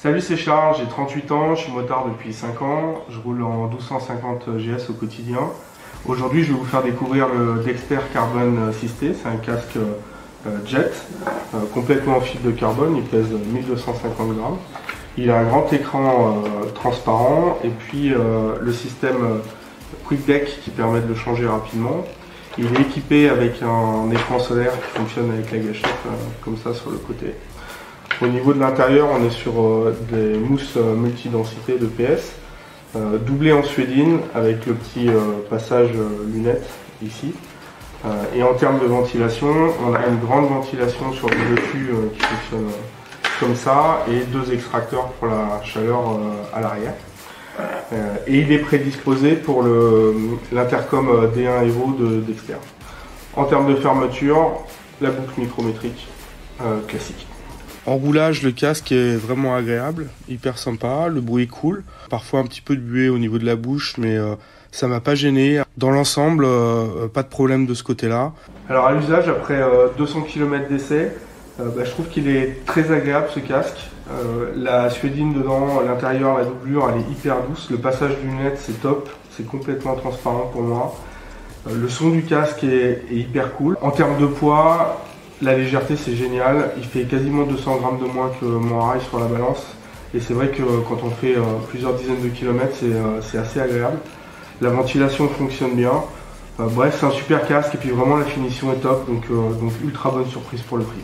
Salut, c'est Charles, j'ai 38 ans, je suis motard depuis 5 ans, je roule en 1250 GS au quotidien. Aujourd'hui, je vais vous faire découvrir le Dexter Carbon Systé, c'est un casque jet, complètement en fibre de carbone, il pèse 1250 grammes. Il a un grand écran transparent et puis le système Quick Deck qui permet de le changer rapidement. Il est équipé avec un écran solaire qui fonctionne avec la gâchette comme ça sur le côté. Au niveau de l'intérieur, on est sur des mousses multidensité de PS, doublé en suédine avec le petit passage lunettes ici. Et en termes de ventilation, on a une grande ventilation sur le dessus qui fonctionne comme ça et deux extracteurs pour la chaleur à l'arrière. Et il est prédisposé pour l'intercom D1 Evo de Dexter. En termes de fermeture, la boucle micrométrique classique. En roulage, le casque est vraiment agréable, hyper sympa, le bruit est cool. Parfois un petit peu de buée au niveau de la bouche, mais ça m'a pas gêné. Dans l'ensemble, pas de problème de ce côté-là. Alors à l'usage, après 200 km d'essai, je trouve qu'il est très agréable ce casque. La suédine dedans, l'intérieur, la doublure, elle est hyper douce. Le passage du lunettes, c'est top, c'est complètement transparent pour moi. Le son du casque est hyper cool. En termes de poids, la légèreté c'est génial, il fait quasiment 200 grammes de moins que mon rail sur la balance et c'est vrai que quand on fait plusieurs dizaines de kilomètres c'est assez agréable. La ventilation fonctionne bien, bref c'est un super casque et puis vraiment la finition est top donc ultra bonne surprise pour le prix.